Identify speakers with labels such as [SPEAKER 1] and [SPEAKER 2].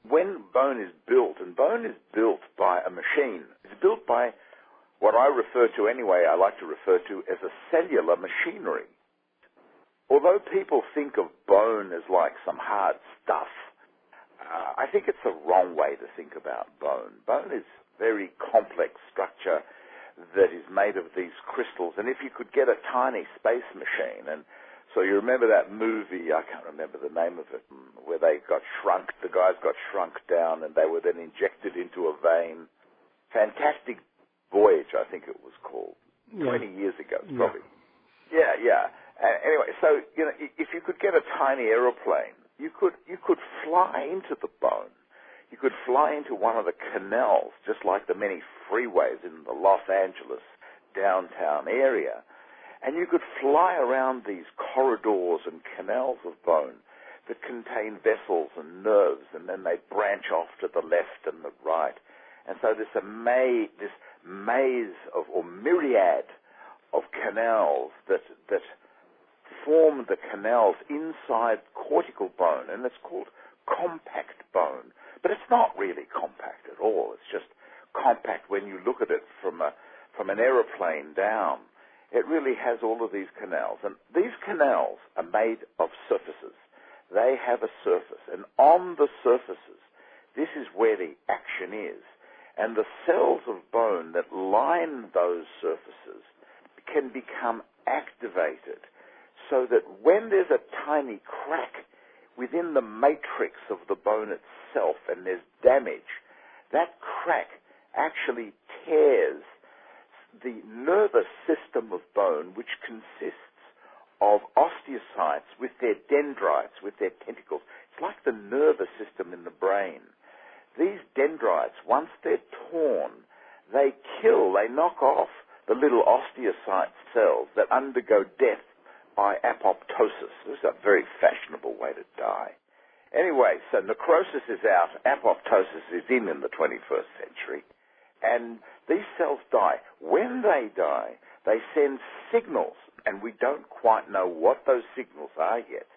[SPEAKER 1] when bone is built, and bone is built by a machine, it's built by what I like to refer to as a cellular machinery. Although people think of bone as like some hard stuff, I think it's the wrong way to think about bone. Bone is a very complex structure that is made of these crystals, and if you could get a tiny space machine, and so you remember that movie, I can't remember the name of it, where the guys got shrunk down and they were then injected into a vein. Fantastic Voyage, I think it was called, 20 years ago, probably. Yeah. Anyway, so, if you could get a tiny aeroplane, you could fly into the bone. You could fly into one of the canals, just like the many freeways in the Los Angeles downtown area, and you could fly around these corridors and canals of bone that contain vessels and nerves, and then they branch off to the left and the right. And so this maze or myriad of canals that form the canals inside cortical bone, and it's called compact bone. But it's not really compact at all. It's just compact when you look at it from an aeroplane down. It really has all of these canals. And these canals are made of surfaces. They have a surface. And on the surfaces, this is where the action is. And the cells of bone that line those surfaces can become activated so that when there's a tiny crack within the matrix of the bone itself and there's damage, that crack actually tears the nervous system of bone, which consists of osteocytes with their dendrites, with their tentacles. It's like the nervous system in the brain. These dendrites, once they're torn, they knock off the little osteocyte cells that undergo death by apoptosis. This is a very fashionable way to die. Anyway, so necrosis is out, apoptosis is in the 21st century, and these cells die. When they die, they send signals, and we don't quite know what those signals are yet,